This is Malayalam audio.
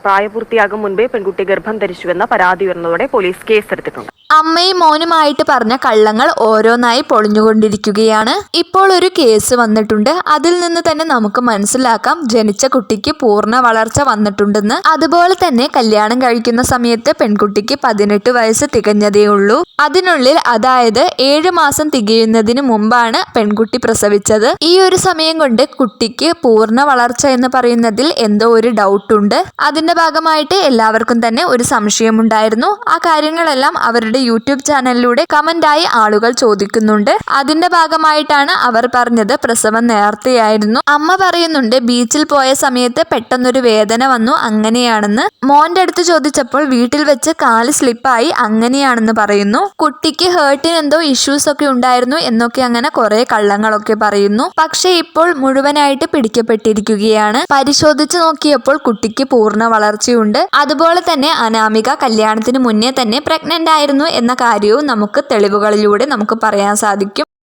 പ്രായപൂർത്തിയാകും മുൻപേ പെൺകുട്ടി ഗർഭം ധരിച്ചുവെന്ന പരാതി ഉയർന്നതോടെ പോലീസ് കേസെടുത്തിട്ടുണ്ട്. അമ്മയും മോനുമായിട്ട് പറഞ്ഞ കള്ളങ്ങൾ ഓരോന്നായി പൊളിഞ്ഞുകൊണ്ടിരിക്കുകയാണ്. ഇപ്പോൾ ഒരു കേസ് വന്നിട്ടുണ്ട്. അതിൽ നിന്ന് തന്നെ നമുക്ക് മനസ്സിലാക്കാം ജനിച്ച കുട്ടിക്ക് പൂർണ്ണ വളർച്ച വന്നിട്ടുണ്ടെന്ന്. അതുപോലെ തന്നെ കല്യാണം കഴിക്കുന്ന സമയത്ത് പെൺകുട്ടിക്ക് 18 വയസ്സ് തികഞ്ഞതേ ഉള്ളൂ. അതിനുള്ളിൽ, അതായത് 7 മാസം തികയുന്നതിന് മുമ്പാണ് പെൺകുട്ടി പ്രസവിച്ചത്. ഈ ഒരു സമയം കൊണ്ട് കുട്ടിക്ക് പൂർണ്ണ വളർച്ച എന്ന് പറയുന്നതിൽ എന്തോ ഒരു ഡൗട്ട് ഉണ്ട്. അതിന്റെ ഭാഗമായിട്ട് എല്ലാവർക്കും തന്നെ ഒരു സംശയമുണ്ടായിരുന്നു. ആ കാര്യങ്ങളെല്ലാം അവരുടെ യൂട്യൂബ് ചാനലിലൂടെ കമന്റായി ആളുകൾ ചോദിക്കുന്നുണ്ട്. അതിന്റെ ഭാഗമായിട്ടാണ് അവർ പറഞ്ഞത് പ്രസവം നേരത്തെയായിരുന്നു. അമ്മ പറയുന്നുണ്ട് ബീച്ചിൽ പോയ സമയത്ത് പെട്ടെന്നൊരു വേദന വന്നു, അങ്ങനെയാണെന്ന്. മോന്റെ അടുത്ത് ചോദിച്ചപ്പോൾ വീട്ടിൽ വെച്ച് കാല് സ്ലിപ്പായി, അങ്ങനെയാണെന്ന് പറയുന്നു. കുട്ടിക്ക് ഹേർട്ടിന് എന്തോ ഇഷ്യൂസ് ഒക്കെ ഉണ്ടായിരുന്നു എന്നൊക്കെ അങ്ങനെ കുറെ കള്ളങ്ങളൊക്കെ പറയുന്നു. പക്ഷെ ഇപ്പോൾ മുഴുവനായിട്ട് പിടിക്കപ്പെട്ടിരിക്കുകയാണ്. പരിശോധിച്ചു നോക്കിയപ്പോൾ കുട്ടിക്ക് പൂർണ്ണ വളർച്ചയുണ്ട്. അതുപോലെ തന്നെ അനാമിക കല്യാണത്തിന് മുന്നേ തന്നെ പ്രഗ്നന്റ് ആയിരുന്നു എന്ന കാര്യവും നമുക്ക് തെളിവുകളിലൂടെ നമുക്ക് പറയാൻ സാധിക്കും.